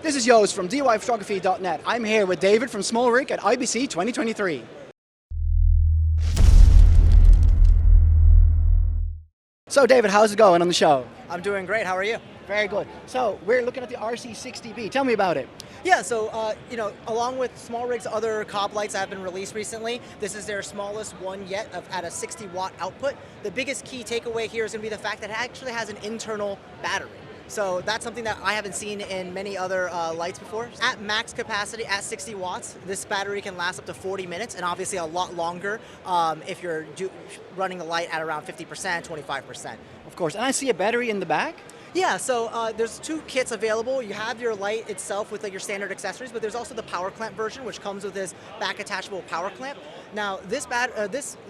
This is Yost from DIYPhotography.net. I'm here with David from Smallrig at IBC 2023. So David, how's it going on the show? I'm doing great. How are you? Very good. So we're looking at the RC60B. Tell me about it. Yeah, so along with Smallrig's other COB lights that have been released recently, this is their smallest one yet at a 60-watt output. The biggest key takeaway here is going to be the fact that it actually has an internal battery. So that's something that I haven't seen in many other lights before. At max capacity, at 60 watts, this battery can last up to 40 minutes, and obviously a lot longer if you're running the light at around 50%, 25%. Of course, and I see a battery in the back. Yeah, so there's two kits available. You have your light itself with your standard accessories, but there's also the power clamp version, which comes with this back attachable power clamp. Now, this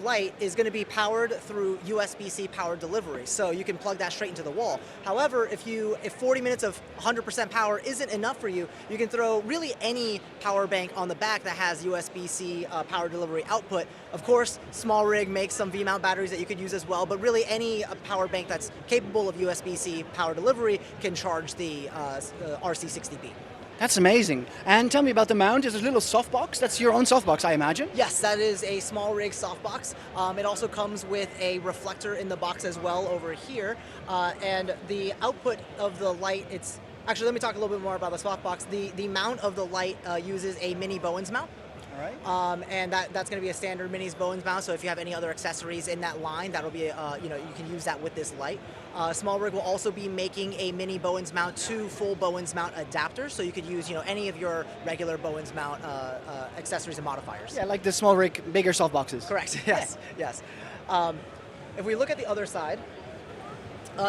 light is going to be powered through USB-C power delivery, so you can plug that straight into the wall. However, if 40 minutes of 100% power isn't enough for you, you can throw really any power bank on the back that has USB-C power delivery output. Of course, Smallrig makes some V-mount batteries that you could use as well, but really any power bank that's capable of USB-C power delivery can charge the RC60B. That's amazing. And tell me about the mount. Is there a little softbox? That's your own softbox, I imagine? Yes, that is a Smallrig softbox. It also comes with a reflector in the box as well over here. And the output of the light, actually, let me talk a little bit more about the softbox. The mount of the light uses a mini Bowens mount. All right. And that's going to be a standard Minis Bowens mount, so if you have any other accessories in that line, that'll be, you can use that with this light. Smallrig will also be making a mini Bowens mount to full Bowens mount adapters, so you could use, any of your regular Bowens mount accessories and modifiers. Yeah, like the Smallrig bigger softboxes. Correct, yes, yes. If we look at the other side,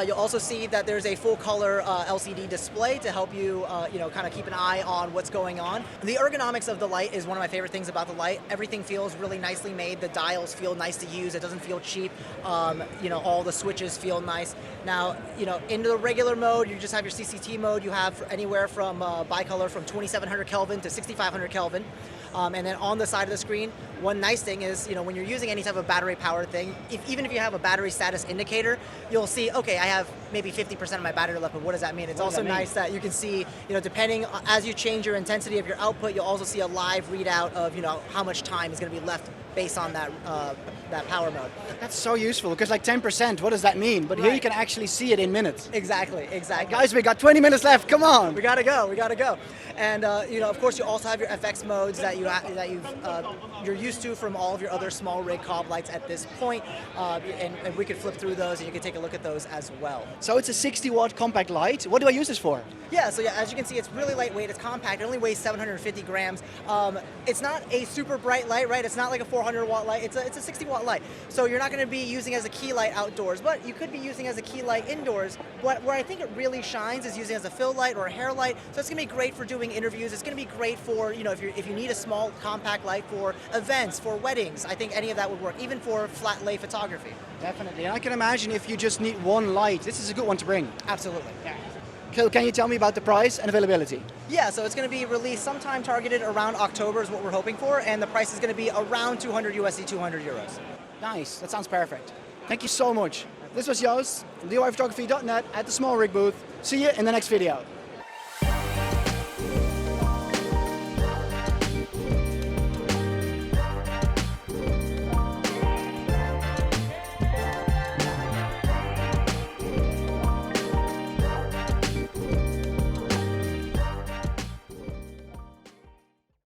you'll also see that there's a full color LCD display to help you, kind of keep an eye on what's going on. The ergonomics of the light is one of my favorite things about the light. Everything feels really nicely made. The dials feel nice to use. It doesn't feel cheap. All the switches feel nice. Now, in the regular mode, you just have your CCT mode. You have anywhere from bicolor from 2700 Kelvin to 6500 Kelvin. And then on the side of the screen, one nice thing is, when you're using any type of battery-powered thing, even if you have a battery status indicator, you'll see, okay, I have maybe 50% of my battery left, but what does that mean? It's also nice that you can see, depending, as you change your intensity of your output, you'll also see a live readout of, how much time is going to be left based on that power mode. That's so useful, because like 10%, what does that mean? But here you can actually see it in minutes. Exactly. Guys, we got 20 minutes left, come on! We gotta go. And of course, you also have your FX modes that you're used to from all of your other Smallrig COB lights at this point, and we could flip through those, and you can take a look at those as well. So it's a 60-watt compact light. What do I use this for? Yeah, so as you can see, it's really lightweight, it's compact, it only weighs 750 grams. It's not a super bright light, right? It's not like a 400-watt light, it's a 60-watt light. So you're not going to be using as a key light outdoors, but you could be using as a key light indoors. Where I think it really shines is using as a fill light or a hair light, so it's going to be great for doing interviews. It's going to be great for, if you need a small compact light for events, for weddings. I think any of that would work, even for flat lay photography. Definitely, and I can imagine if you just need one light, this is a good one to bring. Absolutely. Yeah. So can you tell me about the price and availability? Yeah, so it's going to be released sometime targeted around October is what we're hoping for, and the price is going to be around 200 USD, 200 euros. Nice, that sounds perfect. Thank you so much. This was Yost from DIYPhotography.net at the Smallrig booth. See you in the next video.